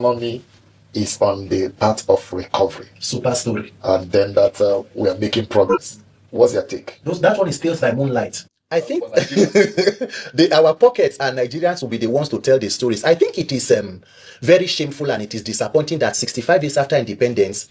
economy is on the path of recovery. Super story. And then that we are making progress. What's your take? That one is Tales by Moonlight. I think our pockets and Nigerians will be the ones to tell the stories. I think it is very shameful and it is disappointing that 65 years after independence,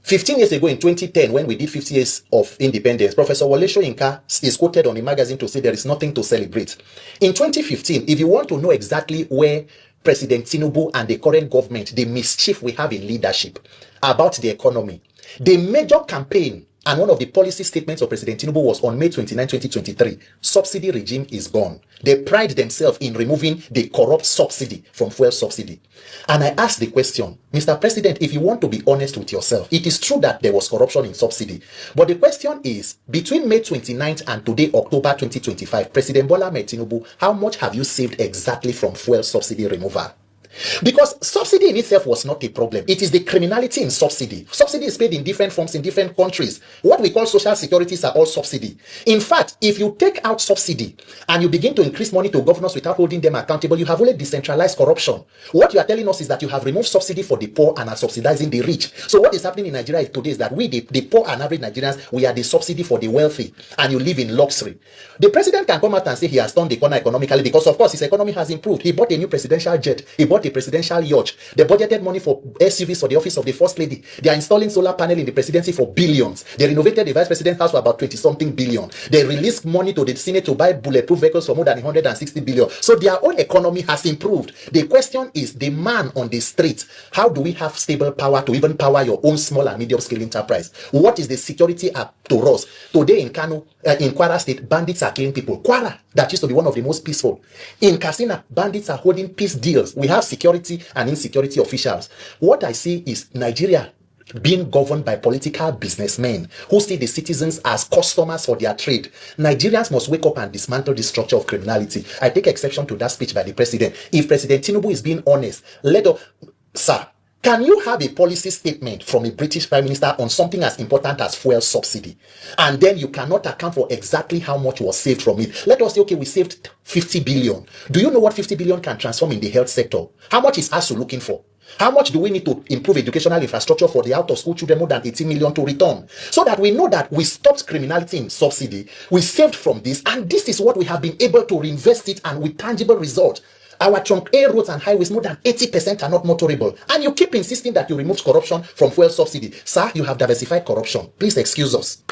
15 years ago in 2010, when we did 50 years of independence, Professor Wole Soyinka is quoted on a magazine to say there is nothing to celebrate. In 2015, if you want to know exactly where President Tinubu and the current government, the mischief we have in leadership about the economy, the major campaign and one of the policy statements of President Tinubu was on May 29, 2023. Subsidy regime is gone. They pride themselves in removing the corrupt subsidy from fuel subsidy. And I asked the question, Mr. President, if you want to be honest with yourself, it is true that there was corruption in subsidy. But the question is, between May 29th and today, October 2025, President Bola Ahmed Tinubu, how much have you saved exactly from fuel subsidy removal? Because subsidy in itself was not a problem. It is the criminality in subsidy. Subsidy is paid in different forms in different countries. What we call social securities are all subsidy. In fact, if you take out subsidy and you begin to increase money to governors without holding them accountable, you have only decentralized corruption. What you are telling us is that you have removed subsidy for the poor and are subsidizing the rich. So what is happening in Nigeria today is that we, the poor and average Nigerians, we are the subsidy for the wealthy, and you live in luxury. The president can come out and say he has turned the corner economically because, of course, his economy has improved. He bought a new presidential jet. He bought a presidential yacht. They budgeted money for SUVs for the office of the first lady. They are installing solar panel in the presidency for billions. They renovated the vice president's house for about 20-something billion. They released money to the Senate to buy bulletproof vehicles for more than 160 billion. So their own economy has improved. The question is, the man on the street, how do we have stable power to even power your own small and medium scale enterprise? What is the security up to us? Today in Kano, in Kwara State, bandits are killing people. Kwara, that used to be one of the most peaceful. In Katsina, bandits are holding peace deals. We have security and insecurity officials. What I see is Nigeria being governed by political businessmen who see the citizens as customers for their trade. Nigerians must wake up and dismantle the structure of criminality. I take exception to that speech by the president. If President Tinubu is being honest, sir, can you have a policy statement from a British Prime Minister on something as important as fuel subsidy, and then you cannot account for exactly how much was saved from it? Let us say, okay, we saved 50 billion. Do you know what 50 billion can transform in the health sector? How much is ASU looking for? How much do we need to improve educational infrastructure for the out-of-school children, more than 18 million to return? So that we know that we stopped criminality in subsidy, we saved from this, and this is what we have been able to reinvest it, and with tangible results. Our trunk A roads and highways, more than 80% are not motorable. And you keep insisting that you removed corruption from fuel subsidy. Sir, you have diversified corruption. Please excuse us.